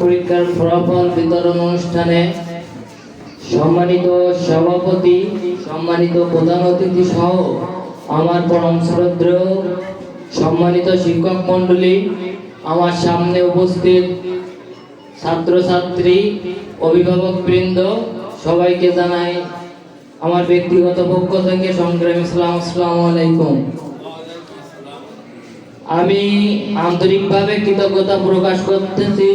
পরীক্ষার ফলাফল বিতরণ অনুষ্ঠানে সম্মানিত সভাপতি, সম্মানিত প্রধান অতিথি সহ আমার পরম শ্রদ্ধেয় সম্মানিত শিক্ষক মণ্ডলী, আমার সামনে উপস্থিত ছাত্রছাত্রী, অভিভাবকবৃন্দ, সবাইকে জানাই আমার ব্যক্তিগত পক্ষ থেকে সংগ্রামী সালাম। আসসালামু আলাইকুম। আমি আন্তরিকভাবে কৃতজ্ঞতা প্রকাশ করতেছি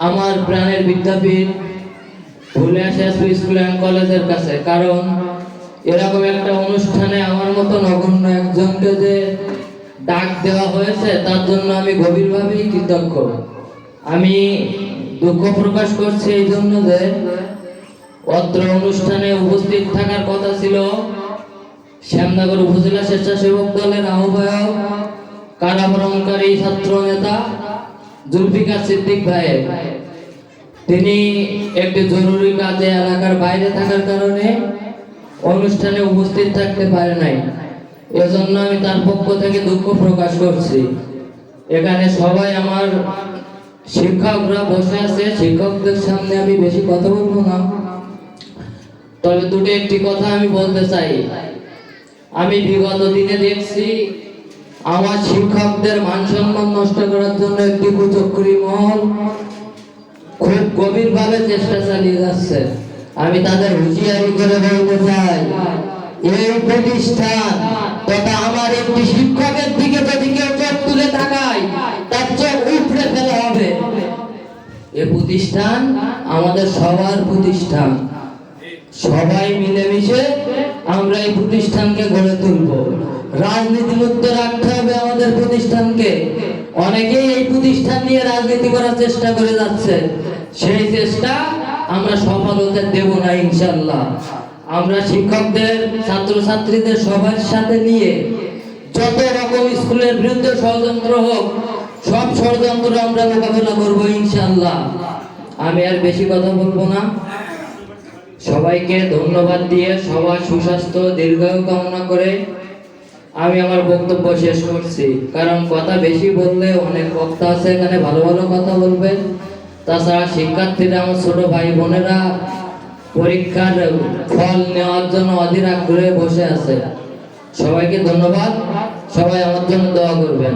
আমার প্রাণের বিদ্যাপীঠ ভুলিয়াশা স্কুল অ্যান্ড কলেজের কাছে, কারণ এরকম একটা অনুষ্ঠানে আমার মতো নগণ্য একজনকে যে ডাক দেওয়া হয়েছে তার জন্য আমি গভীরভাবেই কৃতজ্ঞ। আমি দুঃখ প্রকাশ করছি এই জন্য যে অত্র অনুষ্ঠানে উপস্থিত থাকার কথা ছিল শ্যামনগর উপজেলা স্বেচ্ছাসেবক দলের আহ্বায়ক, কারাবরণকারী ছাত্র নেতা জুলফিকার সিদ্দিক ভাই। তিনি একটি জরুরি কাজে এলাকার বাইরে থাকার কারণে অনুষ্ঠানে উপস্থিত থাকতে পারে নাই। এজন্য আমি তার পক্ষ থেকে দুঃখ প্রকাশ করছি। এখানে সবাই আমার শিক্ষকরা বসে আছে, শিক্ষকদের সামনে আমি বেশি কথা বলবো না, তবে দুটো একটি কথা আমি বলতে চাই। আমি বিগত দিনে দেখছি আমার শিক্ষকদের মান সম্মান নষ্ট করার জন্য একটি কুচক্রী মহল খুব গভীরভাবে চেষ্টা চালিয়ে যাচ্ছে। আমি তাদের হুঁশিয়ারি করে বলতে চাই, এই প্রতিষ্ঠান তথা আমার একটি শিক্ষকের দিকে যদি কেউ চোখ তুলে তাকায় তার চোখ উপড়ে ফেলা হবে। এই প্রতিষ্ঠান আমাদের সবার প্রতিষ্ঠান, সবাই মিলেমিশে আমরা এই প্রতিষ্ঠানকে গড়ে তুলব। রাজনীতি মুক্ত রাখতে হবে আমাদের প্রতিষ্ঠানকে। অনেকেই এই প্রতিষ্ঠান নিয়ে রাজনীতি করার চেষ্টা করে যাচ্ছে, সেই চেষ্টা আমরা সফল হতে দেব না ইনশাআল্লাহ। আমরা শিক্ষকদের, ছাত্রছাত্রীদের সবার সাথে নিয়ে যত রকম স্কুলের বিরুদ্ধে ষড়যন্ত্র হোক সব ষড়যন্ত্র আমরা মোকাবেলা করবো ইনশাআল্লাহ। আমি আর বেশি কথা বলবো না, সবাইকে ধন্যবাদ দিয়ে সবার সুস্বাস্থ্য দীর্ঘায়ু কামনা করে আমি আমার বক্তব্য শেষ করছি। কারণ কথা বেশি বললে অনেক বক্তা আছে এখানে ভালো ভালো কথা বলবে, তাছাড়া শিক্ষার্থীরা, আমার ছোট ভাই বোনেরা পরীক্ষার ফল নেওয়ার জন্য অধীর আগ্রহে বসে আছে। সবাইকে ধন্যবাদ, সবাই আমার জন্য দোয়া করবেন।